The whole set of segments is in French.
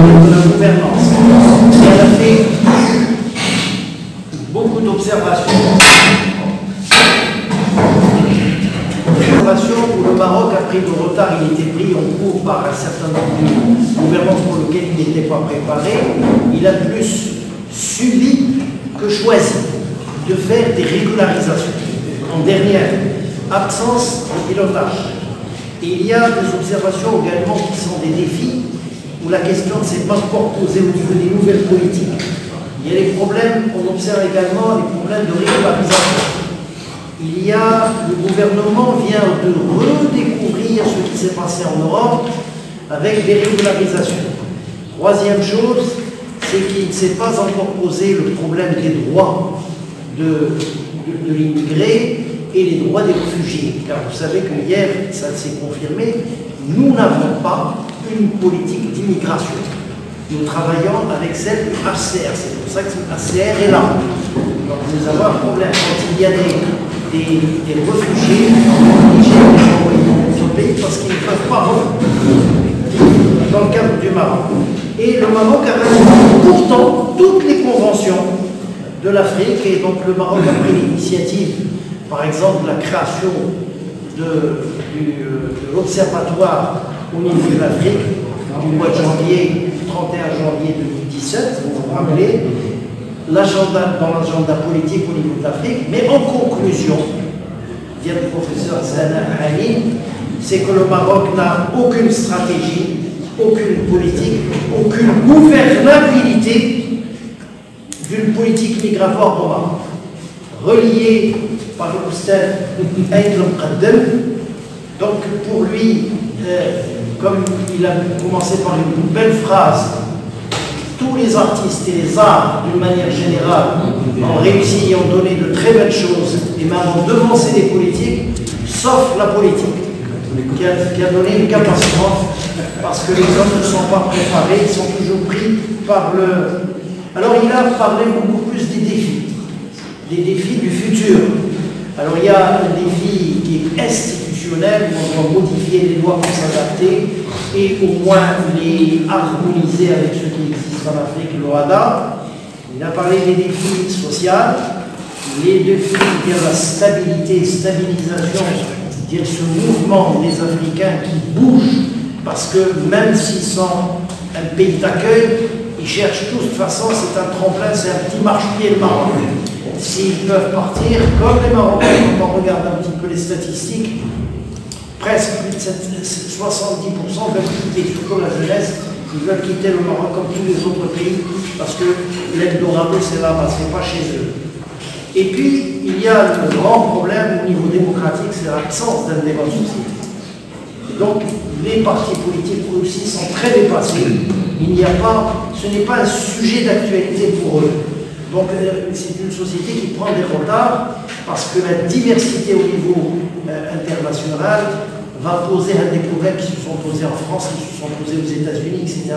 de la gouvernance. Et elle a fait beaucoup d'observations. Où le Maroc a pris de retard, il était pris en cours par un certain nombre de gouvernements pour lesquels il n'était pas préparé. Il a plus subi que choisi de faire des régularisations. En dernière, absence de pilotage. Et il y a des observations également qui sont des défis où la question ne s'est pas encore posée au niveau des nouvelles politiques. Il y a des problèmes, on observe également des problèmes de régularisation. Il y a, le gouvernement vient de redécouvrir ce qui s'est passé en Europe avec des régularisations. Troisième chose, c'est qu'il ne s'est pas encore posé le problème des droits de l'immigré et les droits des réfugiés. Car vous savez que hier, ça s'est confirmé, nous n'avons pas une politique d'immigration. Nous travaillons avec celle du HCR. C'est pour ça que le HCR est là. Donc nous avons un problème quand il y a des réfugiés obligés de les envoyer dans notre pays parce qu'ils ne peuvent pas revenir dans le cadre du Maroc. Et le Maroc a ratifié pourtant toutes les conventions de l'Afrique et donc le Maroc a pris l'initiative, par exemple, la création de l'Observatoire au niveau de l'Afrique du mois de janvier, 31 janvier 2017, vous vous rappelez, dans l'agenda politique au niveau de l'Afrique, mais en conclusion, dit le professeur Sana Ali, c'est que le Maroc n'a aucune stratégie, aucune politique, aucune gouvernabilité d'une politique migratoire au Maroc. Relié par le Oustad Aïd al-Qaddam, donc pour lui, comme il a commencé par une belle phrase, tous les artistes et les arts, d'une manière générale, ont réussi et ont donné de très belles choses, et même ont devancé les politiques, sauf la politique, qui a donné une catastrophe, parce que les hommes ne sont pas préparés, ils sont toujours pris par le... Alors il a parlé beaucoup plus des défis du futur. Alors il y a un défi qui est institutionnel, où on doit modifier les lois pour s'adapter, et au moins les harmoniser avec ce qui existe en Afrique, l'OHADA. Il a parlé des défis sociaux, les défis de la stabilisation, dire ce mouvement des Africains qui bougent, parce que même s'ils sont un pays d'accueil, ils cherchent tous, de toute façon, c'est un tremplin, c'est un petit marche-pied le Maroc. S'ils peuvent partir, comme les Marocains, quand on regarde un petit peu les statistiques, presque plus de 70% veulent quitter, surtout la jeunesse, ils veulent quitter le Maroc comme tous les autres pays, parce que l'Eldorado c'est là-bas, c'est pas chez eux. Et puis, il y a le grand problème au niveau démocratique, c'est l'absence d'un débat social. Donc, les partis politiques aussi sont très dépassés. Il n'y a pas, ce n'est pas un sujet d'actualité pour eux. Donc, c'est une société qui prend des retards parce que la diversité au niveau international va poser des problèmes qui se sont posés en France, qui se sont posés aux États-Unis, etc.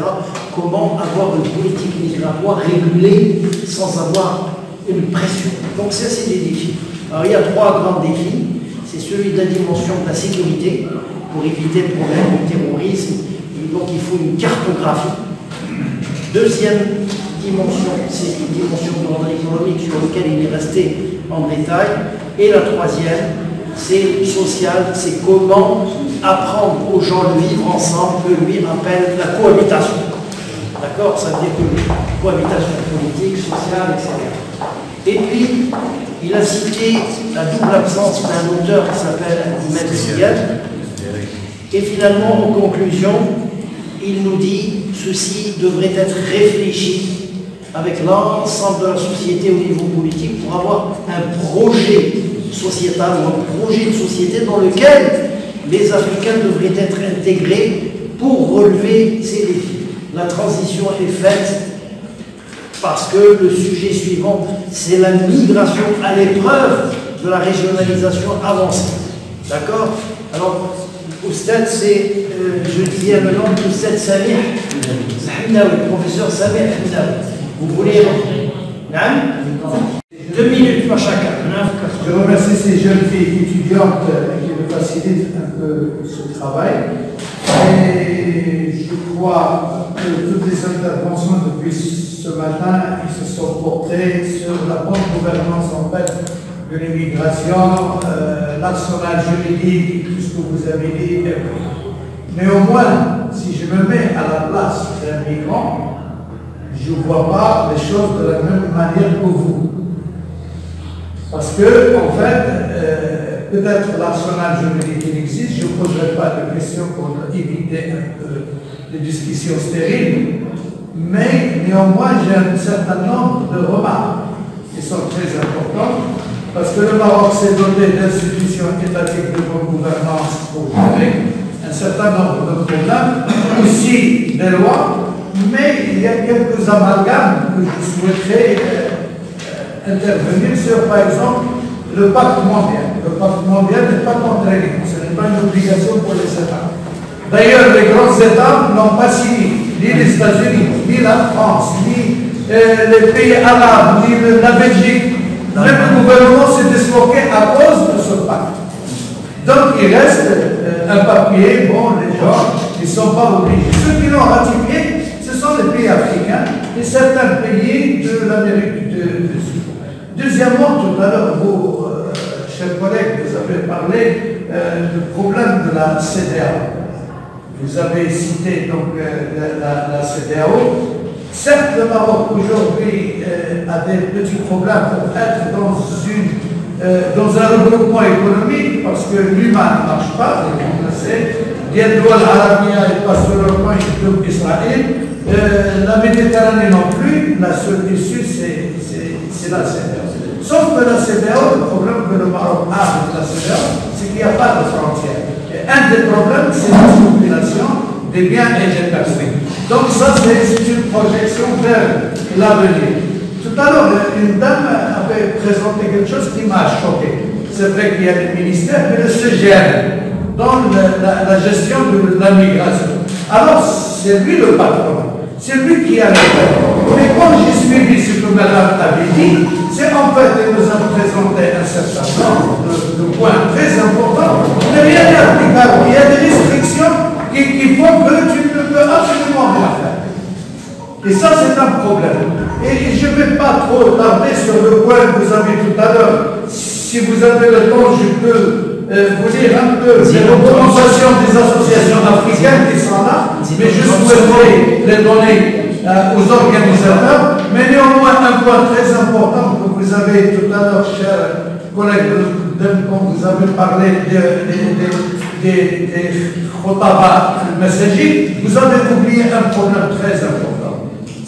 Comment avoir une politique migratoire régulée sans avoir une pression. Donc, ça, c'est des défis. Alors, il y a trois grands défis. C'est celui de la dimension de la sécurité, pour éviter le problème du terrorisme. Et donc, il faut une cartographie. Deuxième dimension, c'est une dimension de l'ordre économique sur laquelle il est resté en détail. Et la troisième, c'est social, c'est comment apprendre aux gens de vivre ensemble, que lui appelle la cohabitation. D'accord? Ça veut dire que cohabitation politique, sociale, etc. Et puis, il a cité la double absence d'un auteur qui s'appelle Ahmed Ziyad. Et finalement, en conclusion, il nous dit ceci devrait être réfléchi avec l'ensemble de la société au niveau politique pour avoir un projet sociétal ou un projet de société dans lequel les Africains devraient être intégrés pour relever ces défis. La transition est faite parce que le sujet suivant, c'est la migration à l'épreuve de la régionalisation avancée. D'accord? Alors, Oustad, c'est, je disais le nom d'Oustad Samir Hamdaoui, le professeur Samir Hamdaoui. Vous voulez... 2 minutes, pas chacun. Je remercie ces jeunes filles étudiantes qui me facilitent un peu ce travail. Et je crois que toutes les interventions depuis ce matin, ils se sont portées sur la bonne gouvernance en fait de l'immigration, l'arsenal juridique, tout ce que vous avez dit. Néanmoins, si je me mets à la place d'un migrant, je ne vois pas les choses de la même manière que vous. Parce que, en fait, peut-être l'arsenal juridique existe, je ne poserai pas de questions pour éviter un peu les discussions stériles, mais néanmoins, j'ai un certain nombre de remarques qui sont très importantes, parce que le Maroc s'est doté d'institutions étatiques de bonne gouvernance pour gérer un certain nombre de problèmes, aussi des lois, mais il y a quelques amalgames que je souhaiterais intervenir sur, par exemple, le pacte mondial. Le pacte mondial n'est pas contraignant, ce n'est pas une obligation pour les États. D'ailleurs, les grands États n'ont pas signé, ni les États-Unis, ni la France, ni les pays arabes, ni la Belgique. Même le gouvernement s'est disloqué à cause de ce pacte. Donc il reste un papier, bon, les gens ne sont pas obligés. Ceux qui l'ont ratifié, ce sont les pays africains et certains pays de l'Amérique du Sud. Deuxièmement, tout à l'heure, vous, chers collègues, vous avez parlé du problème de la CEDEAO. Vous avez cité donc la CEDEAO. Certes, le Maroc aujourd'hui a des petits problèmes pour être dans un regroupement économique parce que l'humain ne marche pas, on le sait. L'Indo l'Arabia est pas sur le point d'Israël. La Méditerranée non plus. La seule issue, c'est la CEDEAO. Sauf que la CEDEAO, le problème que le Maroc a avec la CEDEAO, c'est qu'il n'y a pas de frontières. Et un des problèmes, c'est la circulation des biens et des personnes. Donc ça, c'est une projection vers l'avenir. Tout à l'heure, une dame avait présenté quelque chose qui m'a choqué. C'est vrai qu'il y a des ministères, mais le CGM, dans la gestion de la migration. Alors, c'est lui le patron. C'est lui qui a le fait. Mais quand j'ai suivi ce que Madame avait dit, c'est en fait, elle nous a présenté un certain nombre de points très importants. Mais rien n'est applicable. Il y a des restrictions qui font que tu ne peux absolument rien faire. Et ça, c'est un problème. Et je ne vais pas trop tarder sur le point que vous avez tout à l'heure. Si vous avez le temps, je peux vous lire un peu les recommandations des associations africaines qui sont là, mais je souhaiterais les donner aux organisateurs. Mais néanmoins, un point très important que vous avez tout à l'heure, chers collègues, quand vous avez parlé des khotaba messagiers, vous avez oublié un problème très important.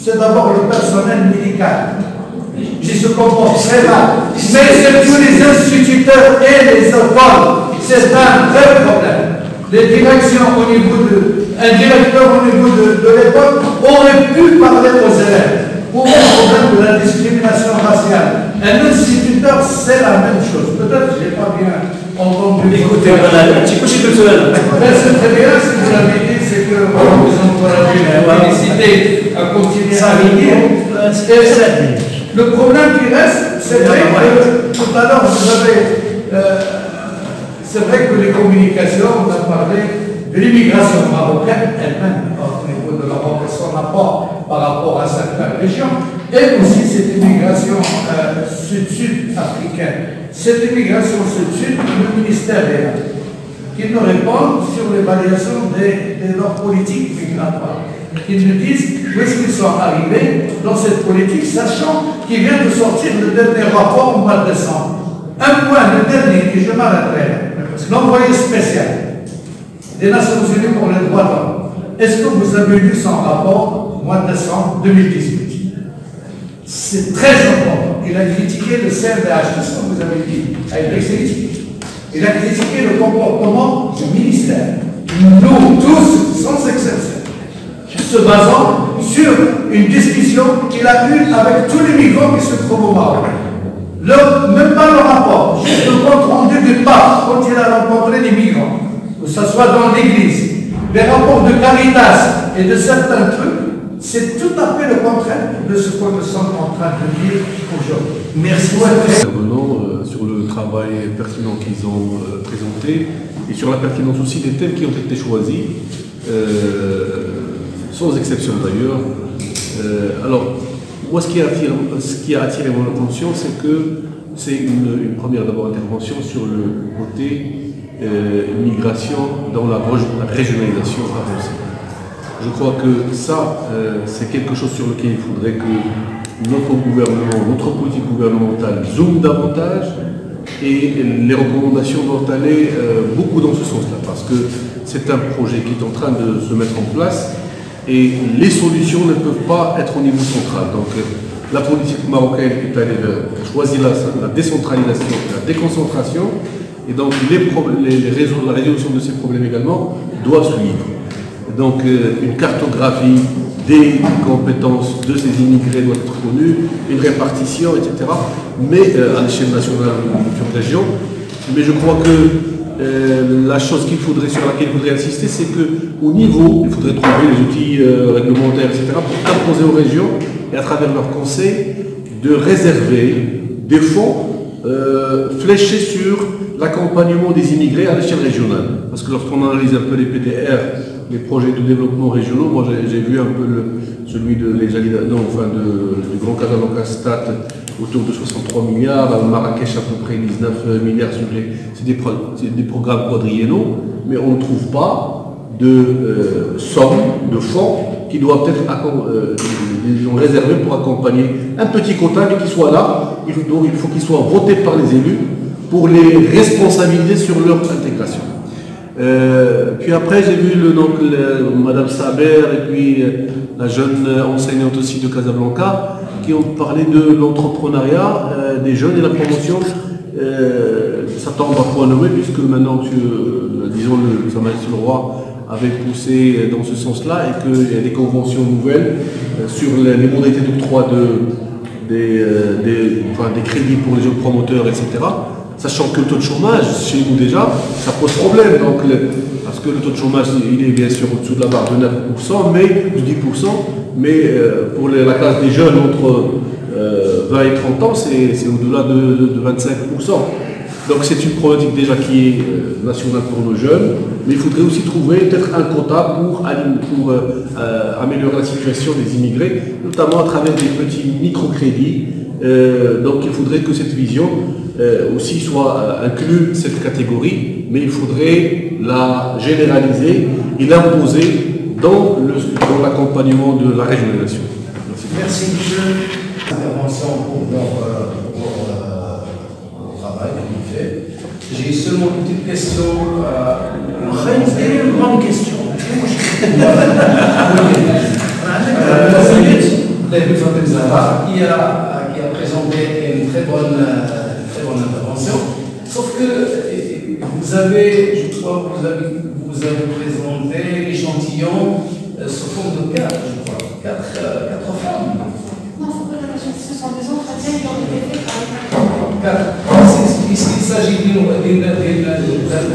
C'est d'abord le personnel médical qui se comporte très mal. Mais c'est tous les instituteurs et les écoles, c'est un vrai problème. Les directions au niveau un directeur au niveau de l'école aurait pu parler aux élèves pour le problème de la discrimination raciale. Un instituteur, c'est la même chose. Peut-être que je n'ai pas bien entendu. Écoutez, voilà, c'est constitutionnel. C'est très bien, si vous l'avez dit, c'est que vous encouragez la félicité à continuer à venir. Le problème qui reste, c'est vrai que tout à l'heure, vous avez. C'est vrai que les communications, on a parlé de l'immigration marocaine elle-même au niveau de l'Europe et son apport par rapport à certaines régions, et aussi cette immigration sud-sud africaine. Cette immigration sud-sud, le ministère est là, qui nous répondent sur l'évaluation de leur politique migratoire. Ils nous disent où est-ce qu'ils sont arrivés dans cette politique, sachant qu'il vient de sortir le dernier rapport au mois de décembre. Un point, le dernier, et je m'arrêterai, l'envoyé spécial des Nations Unies pour les droits de l'homme. Est-ce que vous avez lu son rapport au mois de décembre 2018? C'est très important. Il a critiqué le CNDH, c'est ce que vous avez dit, avec les critiques. Il a critiqué le comportement du ministère. Nous, tous, sans exception, se basant sur une discussion qu'il a eue avec tous les migrants qui se trouvent au Maroc. Même pas le rapport, juste le compte rendu du pape quand il a rencontré les migrants, que ce soit dans l'église, les rapports de Caritas et de certains trucs, C'est tout à fait le contraire de ce que nous sommes en train de dire aujourd'hui. Merci. Intervenants sur le travail pertinent qu'ils ont présenté et sur la pertinence aussi des thèmes qui ont été choisis, sans exception d'ailleurs. Alors, moi, ce qui a attiré mon attention, c'est que c'est une première d'abord intervention sur le côté migration dans la régionalisation avancée. Je crois que ça, c'est quelque chose sur lequel il faudrait que notre gouvernement, notre politique gouvernementale zoome davantage et les recommandations doivent aller beaucoup dans ce sens-là parce que c'est un projet qui est en train de se mettre en place et les solutions ne peuvent pas être au niveau central. Donc la politique marocaine est allée choisir la décentralisation, la déconcentration et donc la résolution de ces problèmes également doit suivre. Donc une cartographie des compétences de ces immigrés doit être connue, une répartition, etc. Mais à l'échelle nationale ou sur région. Mais je crois que la chose sur laquelle il faudrait insister, c'est qu'au niveau, il faudrait trouver les outils réglementaires, etc. pour imposer aux régions et à travers leurs conseils de réserver des fonds fléchés sur l'accompagnement des immigrés à l'échelle régionale. Parce que lorsqu'on analyse un peu les PDR, les projets de développement régionaux, moi j'ai vu un peu celui de du Grand Casablanca Stat autour de 63 milliards, à Marrakech à peu près 19 milliards, c'est des programmes quadriennaux, mais on ne trouve pas de sommes, de fonds qui doivent être réservés pour accompagner un petit quota, mais qui soit là, il faut qu'il soit voté par les élus pour les responsabiliser sur leur intégration. Puis après, j'ai vu Madame Saber et puis la jeune enseignante aussi de Casablanca qui ont parlé de l'entrepreneuriat des jeunes et la promotion. Ça tombe à point nommé puisque maintenant, Sa Majesté le Roi avait poussé dans ce sens-là et qu'il y a des conventions nouvelles sur les modalités d'octroi des crédits pour les jeunes promoteurs, etc. Sachant que le taux de chômage, chez nous déjà, ça pose problème. Donc, parce que le taux de chômage, il est bien sûr au-dessous de la barre de 9%, mais de 10%, mais pour la classe des jeunes entre 20 et 30 ans, c'est au-delà de 25%. Donc c'est une problématique déjà qui est nationale pour nos jeunes, mais il faudrait aussi trouver peut-être un quota pour améliorer la situation des immigrés, notamment à travers des petits microcrédits. Donc il faudrait que cette vision aussi soit inclue cette catégorie, mais il faudrait la généraliser et l'imposer dans l'accompagnement de la régionalisation. Merci monsieur. Intervention pour le travail qu'il fait. J'ai seulement une petite question. Une grande question. Qui a présenté une très bonne intervention. Sauf que vous avez, je crois, vous avez présenté l'échantillon sous forme de 4, je crois, 4 femmes. Non, ce sont des entretiens qui ont été faits par les 4. Il s'agit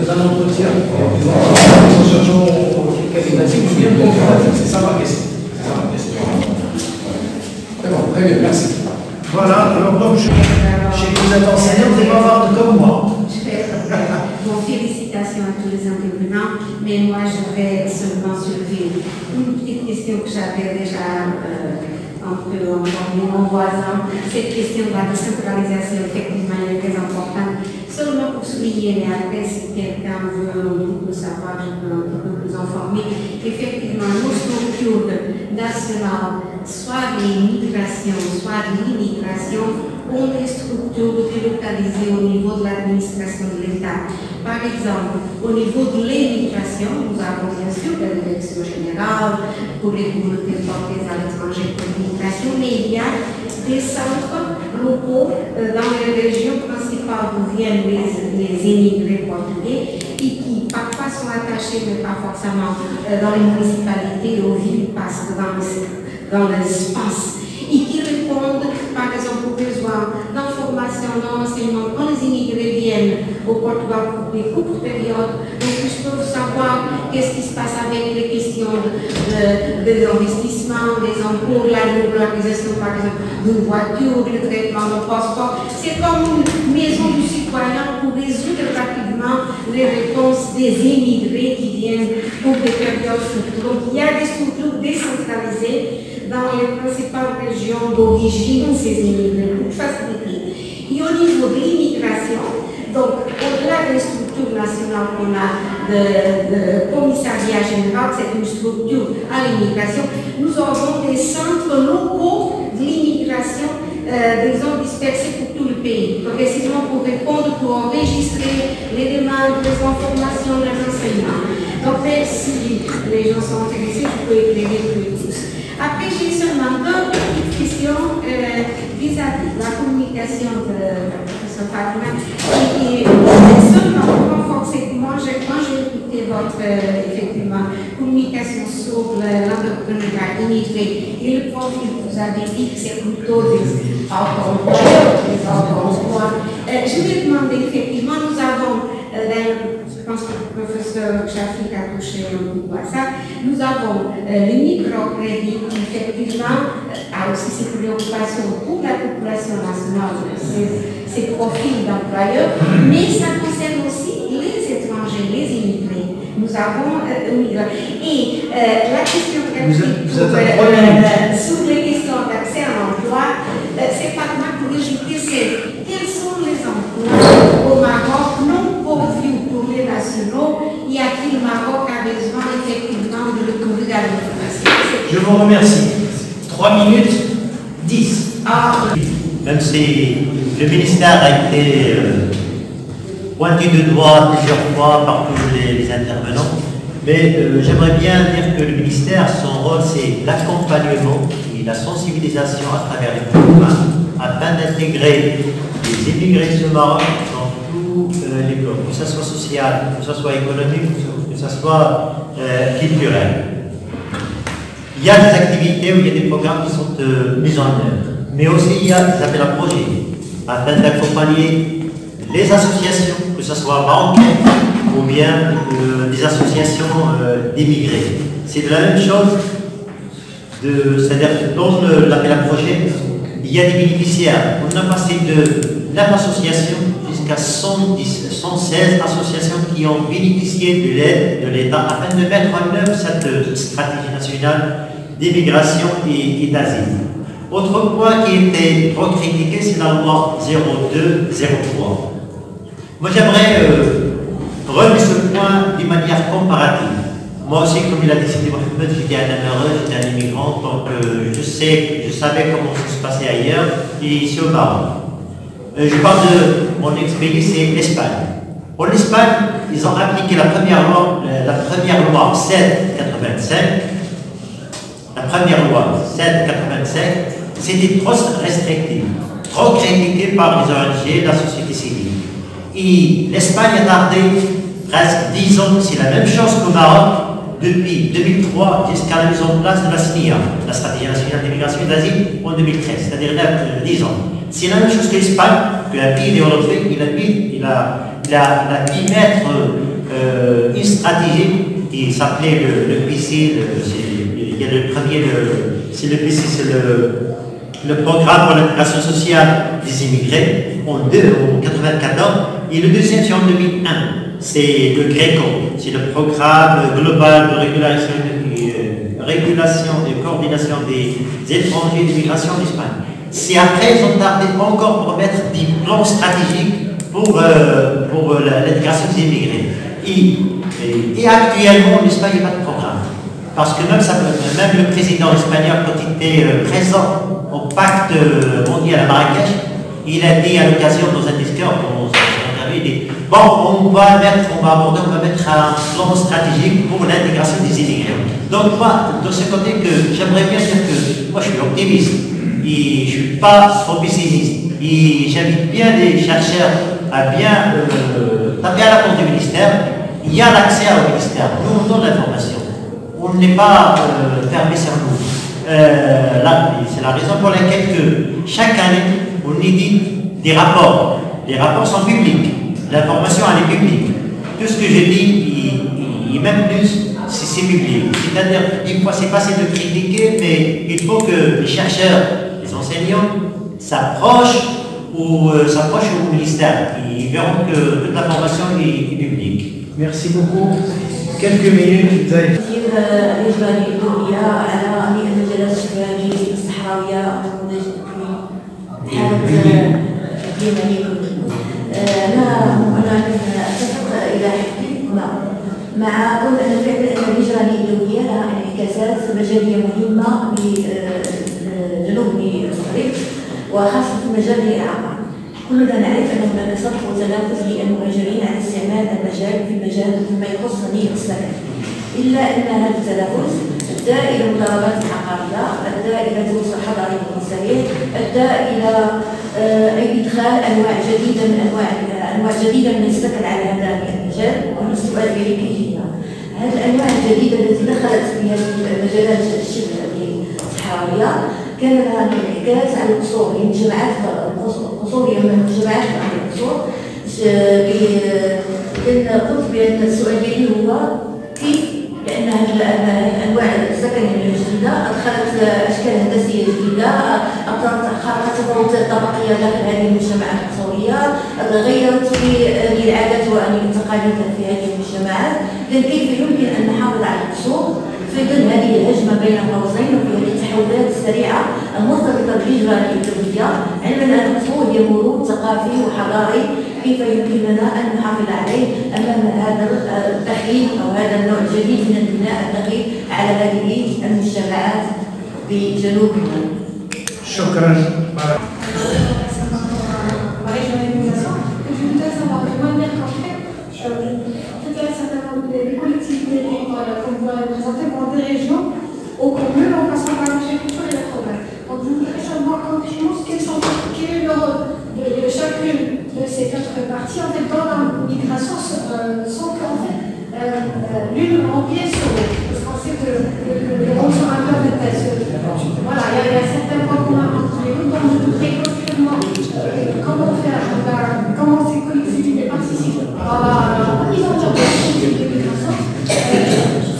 d'un entretien. Nous cherchons qualitatif ou bien quantitatif. C'est ça ma question. C'est bon, très bien, merci. Voilà, alors donc chez vous êtes enseignants, vous êtes bavardes comme moi. Bon, félicitations à tous les intervenants, mais moi je vais seulement soulever une petite question que j'avais déjà un peu entendu mon voisin. Cette question de la décentralisation, effectivement, est très importante. Seulement pour souligner, mais après, si quelqu'un veut un peu savoir, je peux un peu plus informer. Effectivement, nos structures nationales, soit l'immigration, soit l'immigration, ont des structures délocalisées au niveau de l'administration de l'État. Par exemple, au niveau de l'immigration, nous avons bien sûr la direction générale pour les communautés portées à l'étranger pour l'immigration, mais il y a des centres locaux dans les régions principales d'où viennent les immigrés portugais et qui parfois sont attachés, mais pas forcément dans les municipalités, aux villes, parce que dans l'espace, et qui répondent par exemple aux besoins d'information dans l'enseignement, quand les immigrés viennent au Portugal pour des courtes périodes, donc ils peuvent savoir qu'est-ce qui se passe avec les questions des investissements, des impôts, la régularisation par exemple d'une voiture, le traitement de passeport. C'est comme une maison du citoyen pour résoudre rapidement les réponses des immigrés qui viennent pour des périodes futures. Donc il y a des structures décentralisées dans les principales régions d'origine de ces immigrés pour faciliter. Et au niveau de l'immigration, donc au-delà des structures nationales qu'on a de commissariat général, c'est une structure à l'immigration, nous avons des centres locaux de l'immigration, disons, dispersés pour tout le pays, précisément pour répondre, pour enregistrer les demandes, les informations, les renseignements. Donc si les gens sont intéressés, je peux éclairer tous. Après, j'ai seulement deux petites questions vis-à-vis de la communication de professeur Fatima. Et seulement pour renforcer, moi j'ai écouté votre effectivement communication sur l'entrepreneuriat immigré et le profil que vous avez dit que c'est plutôt des auto-employeurs, des auto-emplois. Je vais demander effectivement, nous avons, je pense que le professeur Chafik a touché un peu à ça, nous avons le microcrédit qui effectivement a aussi ses préoccupations pour la population nationale, ses profils d'employeurs, mais ça concerne aussi les étrangers, les immigrés. Nous avons et la question sur les questions d'accès à l'emploi, c'est pas moi pour ajouter, c'est quels sont les emplois au Maroc non pourvus pour les nationaux et à qui le Maroc a besoin effectivement de recourir à l'information. Je vous remercie. 3 minutes 10. Même si le ministère a été pointé de doigt plusieurs fois par tous les intervenants, mais j'aimerais bien dire que le ministère, son rôle, c'est l'accompagnement et la sensibilisation à travers les programmes afin d'intégrer les immigrés du Maroc dans tous les blocs, que ce soit social, que ce soit économique, que ce soit culturel. Il y a des activités où il y a des programmes qui sont mis en œuvre, mais aussi il y a des appels à projets afin d'accompagner les associations, que ce soit bancaires ou bien des associations d'immigrés. C'est de la même chose, c'est-à-dire que dans l'appel à projet, il y a des bénéficiaires. On a passé de 9 associations jusqu'à 116 associations qui ont bénéficié de l'aide de l'État afin de mettre en œuvre cette stratégie nationale d'immigration et d'asile. Autre point qui était trop critiqué, c'est la loi 0203. Moi, j'aimerais relever ce point d'une manière comparative. Moi aussi, comme il a dit Sidi Mohamed, j'étais un heureux, j'étais un immigrant, donc je savais comment ça se passait ailleurs et ici au Maroc. Je parle de mon ex-pays, c'est l'Espagne. En Espagne, ils ont appliqué la première loi 785. La première loi 785, c'était trop restrictif, trop critiqué par les ONG, la société civile. Et l'Espagne a tardé presque 10 ans, c'est la même chose qu'au Maroc, depuis 2003 jusqu'à la mise en place de la SNIA, la stratégie nationale d'immigration et d'asile, en 2013, c'est-à-dire 10 ans. C'est la même chose que l'Espagne, qu'un pays européen, il a pu mettre une stratégie qui s'appelait le PC, il y a le premier, c'est le PC, c'est le programme pour l'intégration sociale des immigrés en 1994, et le deuxième c'est en 2001. C'est le GRECO, c'est le programme global de régulation et coordination des étrangers d'immigration d'Espagne. C'est après, ils ont tardé encore pour mettre des plans stratégiques pour l'intégration des immigrés. Et actuellement, en Espagne, il n'y a pas de programme. Parce que même le président espagnol, quand il était présent au pacte mondial à Marrakech, il a dit à l'occasion dans un discours, il dit bon, on va mettre un plan stratégique pour l'intégration des immigrés. Donc moi, de ce côté, que j'aimerais bien dire que moi je suis optimiste et je ne suis pas trop pessimiste. Et j'invite bien les chercheurs à bien taper à la porte du ministère. Il y a l'accès au ministère. Nous, on donne l'information. On n'est pas fermé sur nous. C'est la raison pour laquelle que chaque année, on édite des rapports. Les rapports sont publics. L'information, elle est publique. Tout ce que je dis, même plus, c'est public. C'est-à-dire, il faut, c'est pas de critiquer, mais il faut que les chercheurs, les enseignants, s'approchent au ministère. Ils verront que toute l'information est publique. Merci beaucoup. Quelques minutes. مع كون أن فعلا أن الهجرة الإيديولوجية لها انعكاسات مجالية مهمة لجنوب المغرب وخاصة في مجال الإعاقة. كلنا نعرف أن هناك سطح وتنافس للمهاجرين على استعمال المجال فيما يخص صنيع السكن. إلا أن هذا التنافس أدى إلى مضاربات العقارية، أدى إلى توسع حضاري مستمر، أدى إلى إدخال أنواع جديدة من السكن على هذا المجال. وهنا السؤال ديالي كيجي هنا، هذه الأنواع الجديدة التي دخلت في هذه المجالات شبه الصحراوية كان لها انعكاس على القصور، يعني جماعات القصور هي من الجماعات على القصور. قلت بأن السؤال ديالي هو كيف، لأن هذه الأنواع السكن الجديدة أدخلت أشكال هندسية جديدة، خلقت تفاوت طبقية داخل هذه المجتمعات القصورية، غيرت في العادات والتقاليد في هذه المجتمعات. إذن كيف يمكن أن نحافظ على القصور في ظل هذه الهجمة بين قوسين وفي هذه التحولات السريعة المرتبطة بالهجرة الإيديولوجية، علما أن القصور هي مرور ثقافي وحضاري، كيف يمكن لنا أن نحافظ عليه أمام هذا التخييم أو هذا النوع الجديد من البناء الدقيق على هذه المجتمعات بجنوب المغرب. شكرا. Les collectivités qu'on voit représentées dans des régions au commun en passant par l'agriculture et la province. Donc je voudrais savoir concrètement quel est le rôle de chacune de ces quatre parties en fait, dans la migration sans qu'en fait l'une remplisse l'autre. Parce qu'on sait que les rôles sont un peu voilà, il y a certains points communs entre les deux, donc je voudrais concrètement comment faire, comment ces collectivités participent à la mise en œuvre de la politique de migration,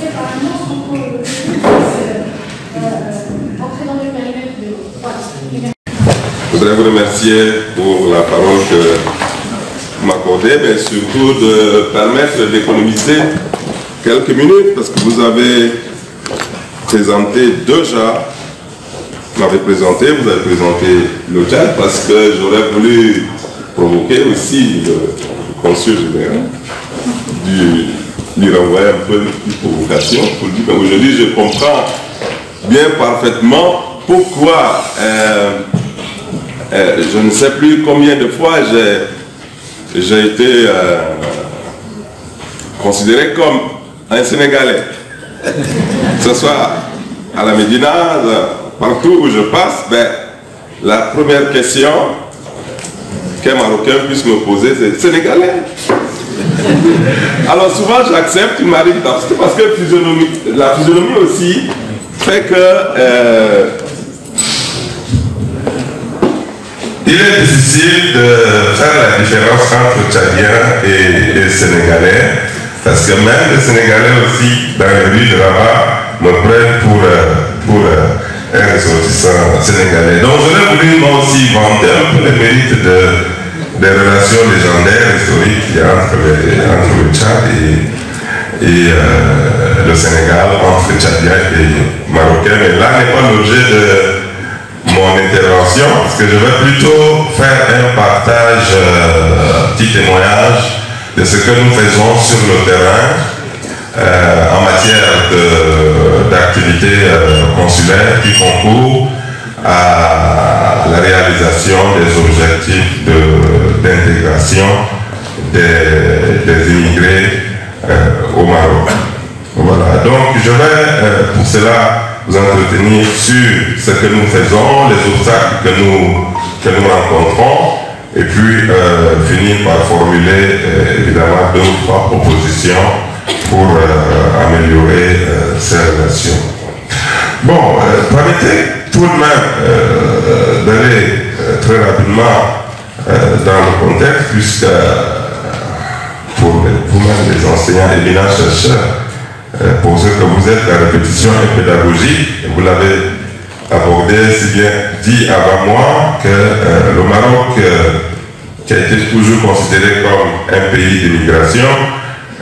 séparément sans qu'on entrer dans le périmètre de voilà. Je voudrais vous remercier pour la parole que vous m'accordez, mais surtout de permettre d'économiser quelques minutes, parce que vous avez présenté déjà, vous avez présenté le chat, parce que j'aurais voulu provoquer aussi le consul général, lui renvoyer un peu une provocation pour dire qu'aujourd'hui je comprends bien parfaitement pourquoi je ne sais plus combien de fois j'ai été considéré comme un Sénégalais. Que ce soit à la Médina, partout où je passe, ben, la première question qu'un Marocain puisse me poser, c'est Sénégalais. Alors souvent j'accepte, il m'arrive d'accepter parce que la physionomie aussi fait que il est difficile de faire la différence entre Tchadiens et Sénégalais, parce que même les Sénégalais aussi, dans les rues de là-bas, me prennent pour un ressortissant sénégalais. Donc je voulais moi aussi vanter un peu les mérites des relations légendaires, historiques qu'il y a entre le Tchad et le Sénégal, entre Tchadiens et Marocains. Mais là n'est pas l'objet de mon intervention, parce que je vais plutôt faire un partage, petit témoignage de ce que nous faisons sur le terrain en matière d'activités consulaires qui concourent à la réalisation des objectifs d'intégration des immigrés au Maroc. Voilà, donc je vais pour cela vous entretenir sur ce que nous faisons, les obstacles que nous rencontrons, et puis finir par formuler évidemment 2 ou 3 propositions pour améliorer ces relations. Bon, permettez tout de même d'aller très rapidement dans le contexte, puisque pour vous-même, les enseignants et éminents chercheurs, pour ce que vous êtes, la répétition est pédagogique, et vous l'avez abordé si bien dit avant moi que le Maroc, qui a été toujours considéré comme un pays d'immigration,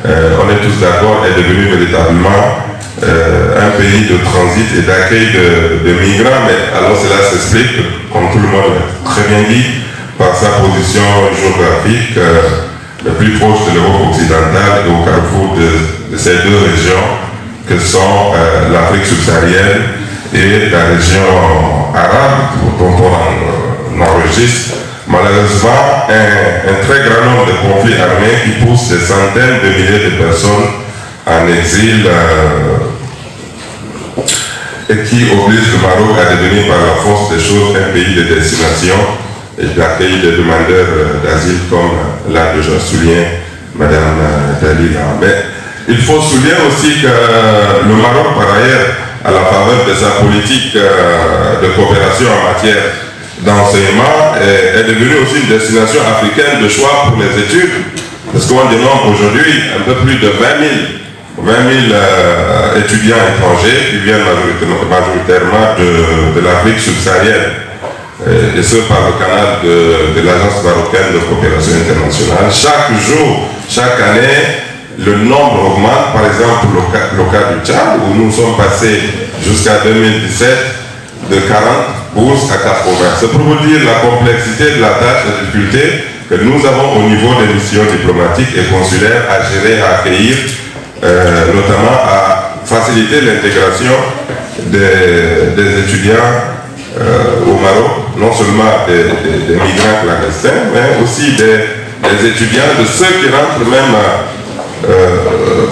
on est tous d'accord, est devenu véritablement un pays de transit et d'accueil de migrants, mais alors cela s'explique, comme tout le monde l'a très bien dit, par sa position géographique le plus proche de l'Europe occidentale et au carrefour de ces deux régions que sont l'Afrique subsaharienne et la région arabe, dont on enregistre malheureusement un très grand nombre de conflits armés qui poussent des centaines de milliers de personnes en exil et qui obligent le Maroc à devenir par la force des choses un pays de destination et d'accueil des demandeurs d'asile, comme l'a déjà souligné Madame Dalila. Mais il faut souligner aussi que le Maroc, par ailleurs, à la faveur de sa politique de coopération en matière d'enseignement, est devenu aussi une destination africaine de choix pour les études, parce qu'on dénombre aujourd'hui un peu plus de 20 000 étudiants étrangers qui viennent majoritairement de l'Afrique subsaharienne, et ce par le canal de l'Agence marocaine de coopération internationale. Chaque jour, chaque année, le nombre augmente. Par exemple, le cas du Tchad, où nous sommes passés jusqu'à 2017 de 40 bourses à 80. C'est pour vous dire la complexité de la tâche, la difficulté que nous avons au niveau des missions diplomatiques et consulaires à gérer, à accueillir, notamment à faciliter l'intégration des étudiants au Maroc, non seulement des migrants clandestins, mais aussi des étudiants, de ceux qui rentrent même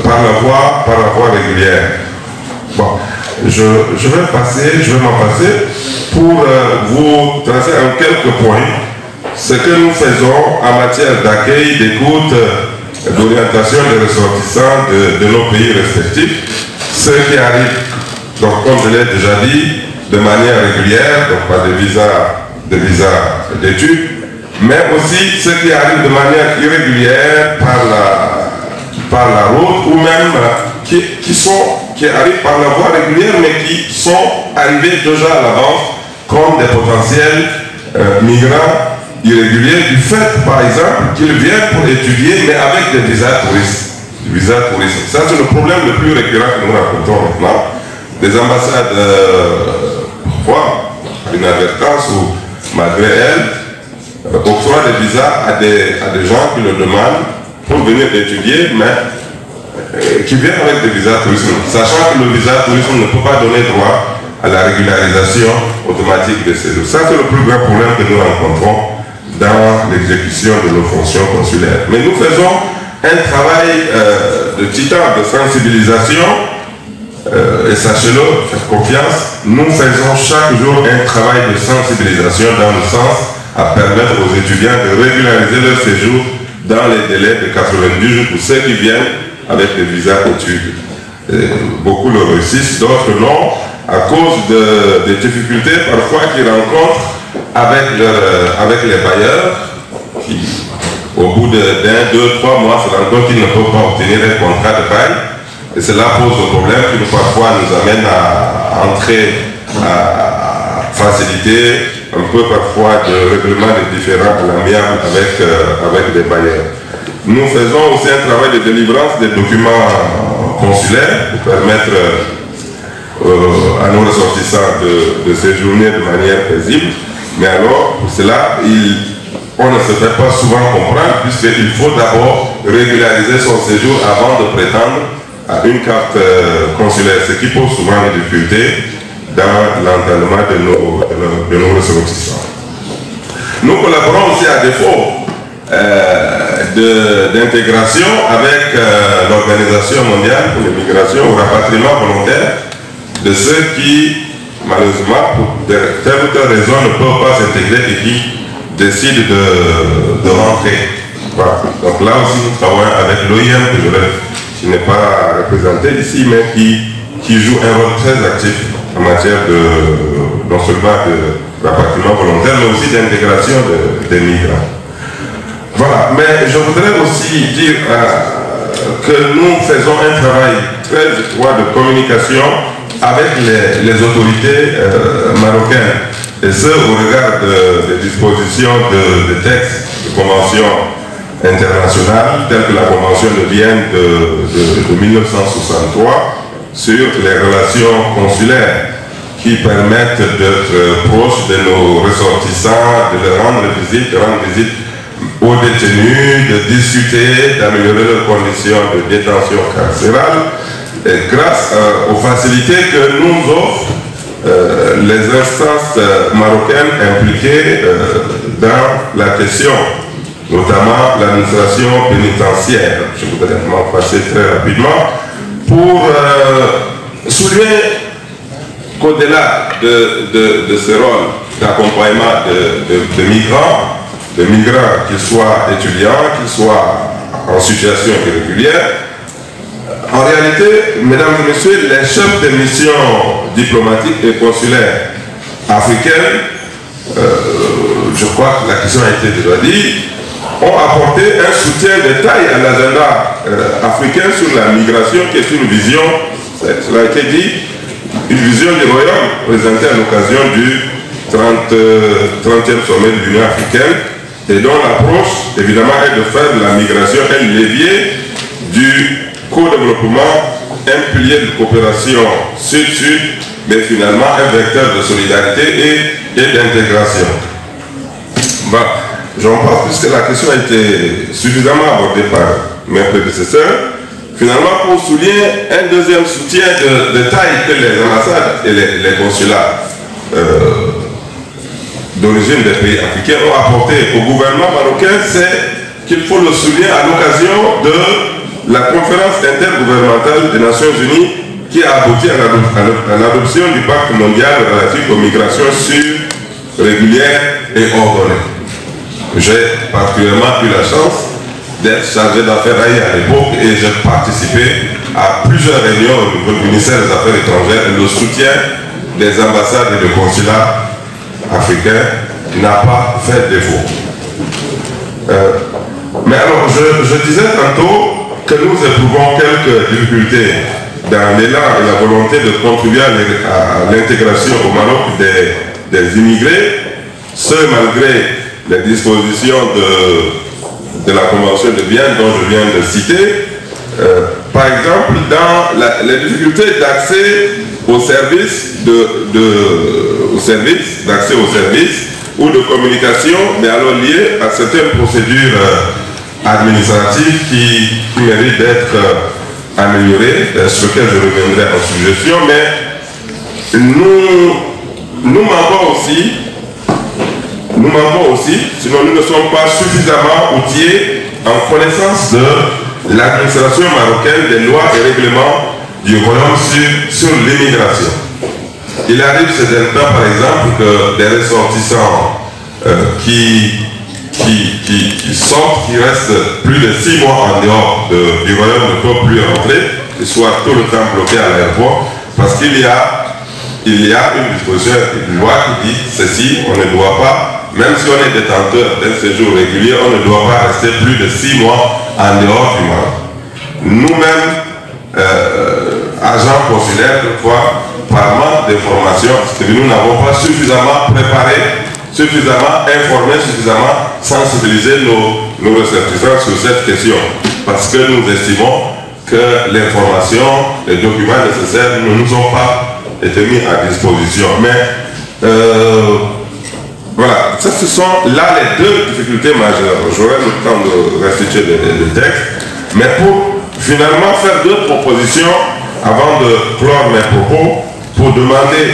par la voie régulière. Bon, je vais m'en passer pour vous tracer en quelques points ce que nous faisons en matière d'accueil, d'écoute, d'orientation des ressortissants de nos pays respectifs, ceux qui arrivent, donc comme je l'ai déjà dit, de manière régulière, donc par des visas d'études, mais aussi ceux qui arrivent de manière irrégulière par la route, ou même qui arrivent par la voie régulière, mais qui sont arrivés déjà à l'avance comme des potentiels migrants irréguliers, du fait, par exemple, qu'ils viennent pour étudier, mais avec des visas touristes. Ça, c'est le problème le plus récurrent que nous rencontrons maintenant. Des ambassades, parfois, par inadvertance ou malgré elles, octroient des visas à des gens qui le demandent pour venir étudier, mais qui viennent avec des visas tourisme, sachant que le visa tourisme ne peut pas donner droit à la régularisation automatique des séjours. Ça, c'est le plus grand problème que nous rencontrons dans l'exécution de nos fonctions consulaires. Mais nous faisons un travail de titan, de sensibilisation, et sachez-le, faites confiance, nous faisons chaque jour un travail de sensibilisation dans le sens à permettre aux étudiants de régulariser leur séjour dans les délais de 90 jours pour ceux qui viennent avec des visas études. Beaucoup le réussissent, d'autres non, à cause des difficultés parfois qu'ils rencontrent avec les bailleurs qui, au bout d'un, 2, 3 mois, se rendent compte qu'ils ne peuvent pas obtenir un contrat de bail. Et cela pose un problème qui parfois nous amène à entrer, à faciliter un peu parfois de règlement des différends à l'amiable avec des bailleurs. Nous faisons aussi un travail de délivrance des documents consulaires pour permettre à nos ressortissants de séjourner de manière paisible. Mais alors, pour cela, on ne se fait pas souvent comprendre, puisqu'il faut d'abord régulariser son séjour avant de prétendre à une carte consulaire, ce qui pose souvent des difficultés dans l'entendement de nos ressortissants. Nous collaborons aussi à défaut d'intégration avec l'Organisation mondiale pour l'immigration au rapatriement volontaire de ceux qui, malheureusement, pour telle ou telle raison, ne peuvent pas s'intégrer et qui décident de rentrer. Voilà. Donc là aussi, nous travaillons avec l'OIM, qui n'est pas représenté ici, mais qui joue un rôle très actif en matière non seulement de rapatriement volontaire, mais aussi d'intégration des migrants. Voilà, mais je voudrais aussi dire que nous faisons un travail très étroit de communication avec les autorités marocaines, et ce au regard des dispositions de textes de conventions internationales, telles que la Convention de Vienne de 1963 sur les relations consulaires, qui permettent d'être proches de nos ressortissants, de leur rendre visite aux détenus, de discuter, d'améliorer leurs conditions de détention carcérale, et grâce aux facilités que nous offrent les instances marocaines impliquées dans la question, notamment l'administration pénitentiaire. Je voudrais m'en passer très rapidement pour souligner qu'au-delà de ce rôle d'accompagnement de migrants, qu'ils soient étudiants, qu'ils soient en situation irrégulière, en réalité, mesdames et messieurs, les chefs de missions diplomatiques et consulaires africaines, je crois que la question a été déjà dite, ont apporté un soutien de taille à l'agenda africain sur la migration, qui est une vision, cela a été dit, une vision du royaume présentée à l'occasion du 30e sommet de l'Union africaine, et dont l'approche, évidemment, est de faire de la migration un levier du co-développement, un pilier de coopération sud-sud, mais finalement un vecteur de solidarité et d'intégration. Bon, j'en parle puisque la question a été suffisamment abordée par mes prédécesseurs. Finalement, pour souligner un deuxième soutien de taille que les ambassades et les consulats d'origine des pays africains ont apporté au gouvernement marocain, c'est qu'il faut le souligner à l'occasion de la conférence intergouvernementale des Nations Unies qui a abouti à l'adoption du pacte mondial relatif aux migrations sûres, régulières et ordonnées. J'ai particulièrement eu la chance d'être chargé d'affaires à l'époque et j'ai participé à plusieurs réunions au niveau du ministère des Affaires étrangères, et le soutien des ambassades et des consulats africains n'a pas fait défaut. Mais alors, je disais tantôt que nous éprouvons quelques difficultés dans l'élan et la volonté de contribuer à l'intégration au Maroc des immigrés, ce malgré les dispositions de la Convention de Vienne dont je viens de citer. Par exemple, dans les difficultés d'accès aux services, d'accès aux services ou de communication, mais alors liées à certaines procédures administratives qui méritent d'être améliorées, sur lesquelles je reviendrai en suggestion, mais nous manquons aussi, sinon nous ne sommes pas suffisamment outillés en connaissance de l'administration marocaine des lois et règlements du royaume sur l'immigration. Il arrive certains temps, par exemple, que des ressortissants qui sortent, qui restent plus de 6 mois en dehors du royaume ne peuvent plus rentrer, qu'ils soient tout le temps bloqués à l'aéroport, parce qu'il y a une disposition, une loi qui dit ceci, on ne doit pas, même si on est détenteur d'un séjour régulier, on ne doit pas rester plus de 6 mois en dehors du Maroc. Nous-mêmes, agents consulaires, toutefois, par manque d'informations, parce que nous n'avons pas suffisamment préparé, suffisamment informé, suffisamment sensibilisé nos ressortissants sur cette question. Parce que nous estimons que l'information, les documents nécessaires ne nous ont pas été mis à disposition. Mais voilà, ça, ce sont là les deux difficultés majeures. J'aurai le temps de restituer les textes. Mais pour finalement faire deux propositions avant de clore mes propos, pour demander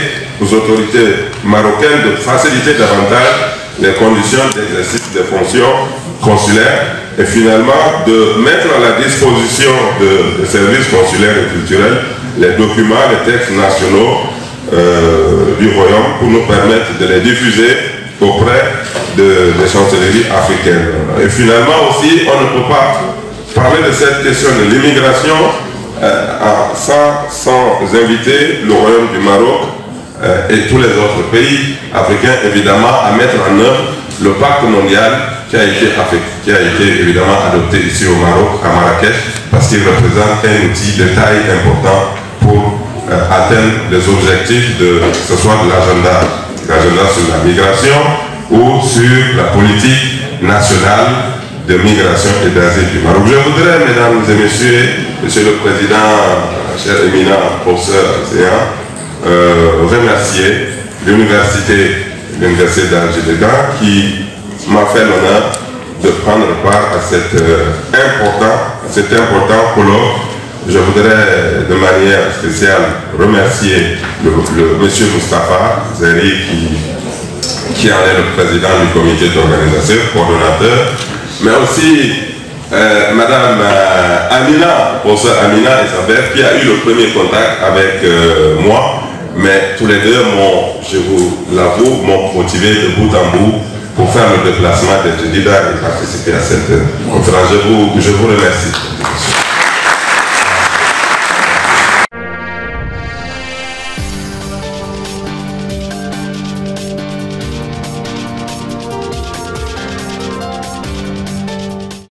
aux autorités marocaines de faciliter davantage les conditions d'exercice des fonctions consulaires et finalement de mettre à la disposition des services consulaires et culturels les documents, les textes nationaux du royaume pour nous permettre de les diffuser auprès des chancelleries africaines. Et finalement aussi, on ne peut pas parler de cette question de l'immigration sans inviter le royaume du Maroc et tous les autres pays africains évidemment à mettre en œuvre le pacte mondial qui a été évidemment adopté ici au Maroc, à Marrakech, parce qu'il représente un outil de taille important pour atteindre les objectifs que ce soit de l'agenda sur la migration ou sur la politique nationale de migration et d'asile du Maroc. Je voudrais, mesdames et messieurs, monsieur le président, cher éminent professeur enseignant, remercier l'université d'Alger de Gand qui m'a fait l'honneur de prendre part à cet important colloque. Je voudrais de manière spéciale remercier le monsieur Moustapha Zeri qui en est le président du comité d'organisation, coordonnateur, mais aussi Madame Amina, professeur Amina Isabelle, qui a eu le premier contact avec moi, mais tous les deux je vous l'avoue, m'ont motivé de bout en bout pour faire le déplacement d'être et participer à cette conférence. Je vous remercie.